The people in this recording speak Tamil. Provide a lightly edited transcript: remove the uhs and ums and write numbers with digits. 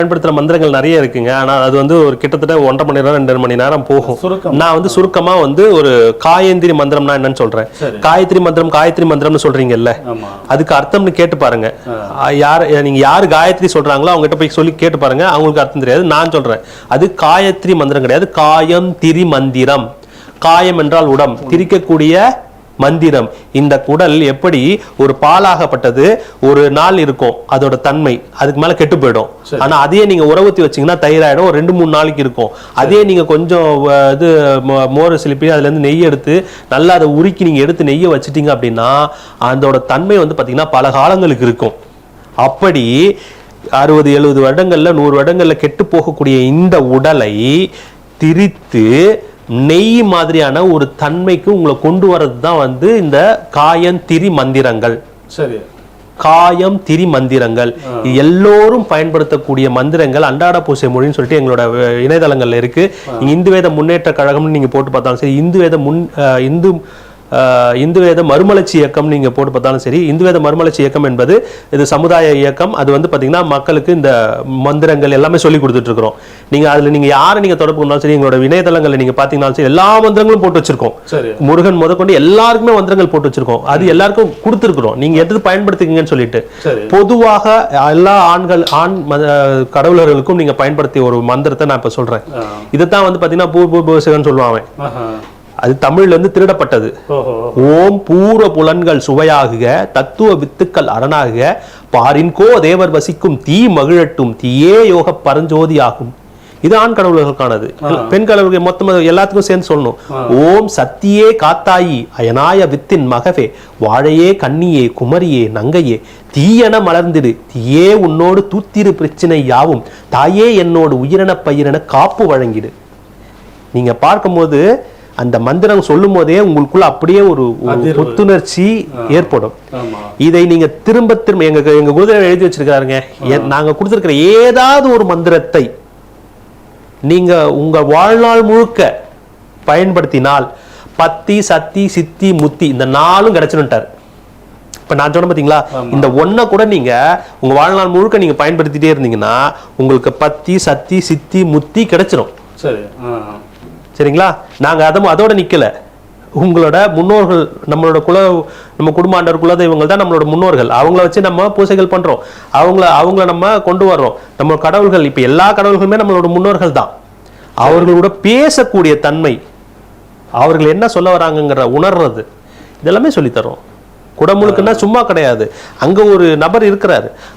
பயன்படுத்துற மந்திரங்கள் நிறைய இருக்குங்க. ஆனா அது வந்து ஒரு கிட்டத்தட்ட 1.5 மணி நேரம் 2 மணி நேரம் போகும். நான் வந்து சுருக்கமா வந்து ஒரு காயந்திரி மந்திரம்னா என்னன்னு சொல்றேன். காயத்ரி மந்திரம்னு சொல்றீங்கல்ல, அதுக்கு அர்த்தம்னு கேட்டு பாருங்க. நீங்க யாரு காயத்ரி சொல்றாங்களோ அவங்க கிட்ட போய் சொல்லி கேட்டு பாருங்க, அவங்களுக்கு அர்த்தம் தெரியாது. நான் சொல்றேன், அது காயத்ரி மந்திரம் கிடையாது, காயம் திரி மந்திரம். காயம் என்றால் உடம், திரிக்கக்கூடிய மந்திரம். இந்த குடல் எப்படி ஒரு பாலாகப்பட்டது ஒரு நாள் இருக்கும், அதோட தன்மை அதுக்கு மேல கெட்டு போயிடும். ஆனா அதே நீங்க உறவுத்தி வச்சீங்கன்னா தயிராயிடும், ஒரு 2-3 நாளைக்கு இருக்கும். அதே நீங்க கொஞ்சம் இது மோர் சிலிப்பி அதுல இருந்து நெய் எடுத்து நல்லா அதை உருக்கி நீங்க எடுத்து நெய்யை வச்சுட்டீங்க அப்படின்னா அதோட தன்மை வந்து பாத்தீங்கன்னா பல காலங்களுக்கு இருக்கும். அப்படி 60-70 வருடங்கள்ல 100 வருடங்கள்ல கெட்டு போகக்கூடிய இந்த உடலை திரித்து நெய் மாதிரியான ஒரு தன்மைக்கு உங்களை கொண்டு வர்றது தான் வந்து இந்த காயந்திரி மந்திரங்கள். சரி, காயம் திரி மந்திரங்கள் எல்லோரும் பயன்படுத்தக்கூடிய மந்திரங்கள். அன்றாட பூசை மொழின்னு சொல்லிட்டு எங்களோட இணையதளங்கள்ல இருக்கு. இந்து வேத முன்னேற்ற கழகம்னு நீங்க போட்டு பார்த்தாலும் சரி, இந்து வேத மறுமலர்ச்சி இயக்கம் நீங்க போட்டு பார்த்தாலும் சரி, இந்து வேத மறுமலர்ச்சி இயக்கம் என்பது இது சமுதாய இயக்கம். அது வந்து பாத்தீங்கன்னா மக்களுக்கு இந்த மந்திரங்கள் எல்லாமே சொல்லி கொடுத்துட்டு இருக்கிறோம். நீங்க அதுல நீங்க யாரை நீங்க தொடர்பு கொண்டாலும் சரி, எங்களோட இணையதளங்கள்ல நீங்க பாத்தீங்கன்னாலும் சரி, எல்லா மந்திரங்களும் போட்டு வச்சிருக்கோம். முருகன் முதற்கொண்டு எல்லாருக்குமே மந்திரங்கள் போட்டு வச்சிருக்கோம். அது எல்லாருக்கும் கொடுத்துருக்கிறோம், நீங்க எடுத்து பயன்படுத்திக்கங்கன்னு சொல்லிட்டு. பொதுவாக எல்லா ஆண் கடவுளர்களுக்கும் நீங்க பயன்படுத்திய ஒரு மந்திரத்தை நான் இப்ப சொல்றேன். இதைத்தான் வந்து பாத்தீங்கன்னா பூர்வபூசகன் சொல்லுவாங்க. அது தமிழ்ல இருந்து திருடப்பட்டது. ஓம் பூர்வ புலன்கள் சுவையாகுக, தத்துவ வித்துக்கள் அரணாகுக, பாரின்கோ தேவர் வசிக்கும் தீ மகிழட்டும், தீயே யோக பரஞ்சோதி ஆகும். இது ஆண் கடவுள்களுக்கானது. பெண் கடவுள்கள் மொத்தம் எல்லாத்துக்கும் சேர்ந்து சொல்லணும். ஓம் சத்தியே காத்தாயி அயனாய வித்தின் மகவே, வாழையே கண்ணியே குமரியே நங்கையே, தீயென மலர்ந்திடு, தீயே உன்னோடு தூத்திரு பிரச்சனை யாவும், தாயே என்னோடு உயிரென பயிரென காப்பு வழங்கிடு. நீங்க பார்க்கும்போது அந்த மந்திரம் சொல்லும் போதே உங்களுக்குள்ள அப்படியே ஒரு புத்துணர்ச்சி ஏற்படும். இதை நீங்க திரும்ப எங்க குருதேவர் எழுதி வச்சிருக்காருங்க. நாங்க கொடுத்திருக்கிற ஏதாவது ஒரு மந்திரத்தை நீங்க உங்க வாழ்நாள் முழுக்க பயன்படுத்தினால் பத்தி சத்தி சித்தி முத்தி இந்த 4ம் கிடைச்சுட்டார். இப்ப நான் சொன்ன பாத்தீங்களா, இந்த ஒன்ன கூட நீங்க உங்க வாழ்நாள் முழுக்க நீங்க பயன்படுத்திட்டே இருந்தீங்கன்னா உங்களுக்கு பத்தி சத்தி சித்தி முத்தி கிடைச்சிடும். சரி, சரிங்களா? நாங்க அதோட நிக்கல. உங்களோட முன்னோர்கள், நம்ம குடும்பாண்டவர் குலதெய்வங்கள் தான் நம்மளோட முன்னோர்கள். அவங்கள வச்சு நம்ம பூசைகள் பண்றோம். அவங்கள நம்ம கொண்டு வர்றோம். நம்ம கடவுள்கள், இப்ப எல்லா கடவுள்களுமே நம்மளோட முன்னோர்கள் தான். அவர்களோட பேசக்கூடிய தன்மை, அவர்கள் என்ன சொல்ல வராங்கிற உணர்றது, இதெல்லாமே சொல்லி தரோம். குடமுழுக்குன்னா சும்மா கிடையாது. அங்க ஒரு நபர் இருக்கிறாரு,